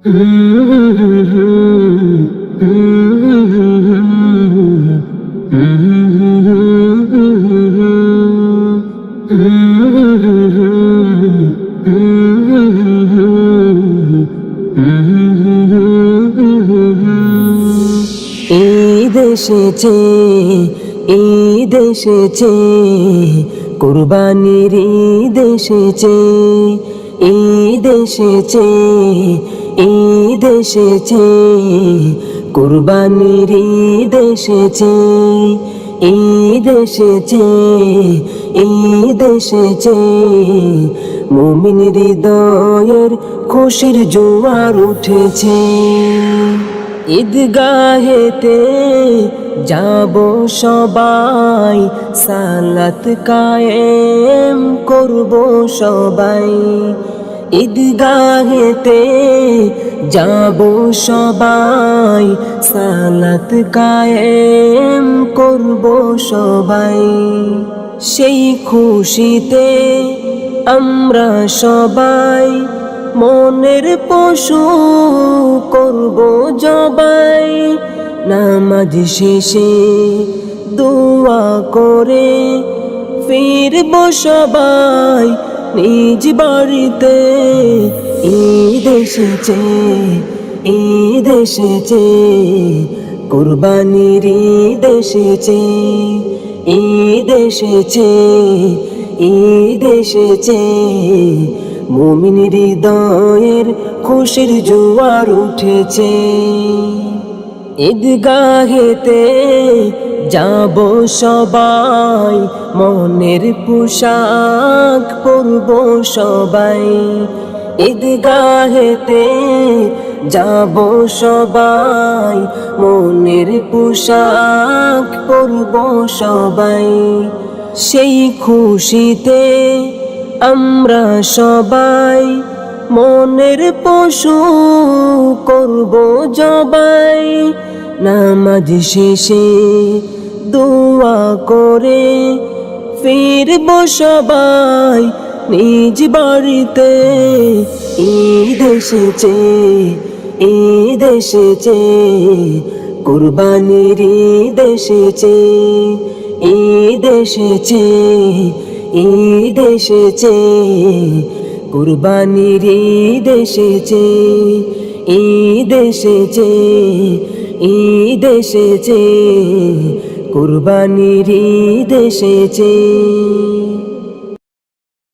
ঈদ এসেছে, ঈদ এসেছে, কুরবানির ঈদ এসেছে, ঈদ এসেছে, ঈদ এসেছে, কুরবানির ঈদ এসেছে, ঈদ এসেছে, ঈদ এসেছে, মুমিন হৃদয়ের খুশির জোয়ার উঠেছে। ঈদগাহেতে যাব সবাই, সালাত কায়েম করব সবাই। ঈদগাহেতে যাব সবাই, সালাত কায়েম করব সবাই। সেই খুশিতে আমরা সবাই মনের পশু করব জবাই। নামাজ শেষে দোয়া করে ফিরব সবাই নিজ বাড়িতে। ঈদ এসেছে, ঈদ এসেছে, কুরবানির ঈদ এসেছে, ঈদ এসেছে, ঈদ এসেছে, মুমিন হৃদয়ের খুশির জোয়ার উঠেছে। ঈদগাহেতে যাব সবাই, মনের পোশাক পরব সবাই। ঈদগাহেতে যাব সবাই, মনের পোশাক পরব সবাই। সেই খুশিতে আমরা সবাই মনের পশু করব জবাই। নামাজ শেষে দোয়া করে ফিরব সবাই নিজ বাড়িতে। ঈদ এসেছে, ঈদ এসেছে, কুরবানির ঈদ এসেছে, ঈদ এসেছে, ঈদ এসেছে, কুরবানির ঈদ এসেছে, ঈদ এসেছে, ঈদ এসেছে, কুরবানির ঈদ এসেছে।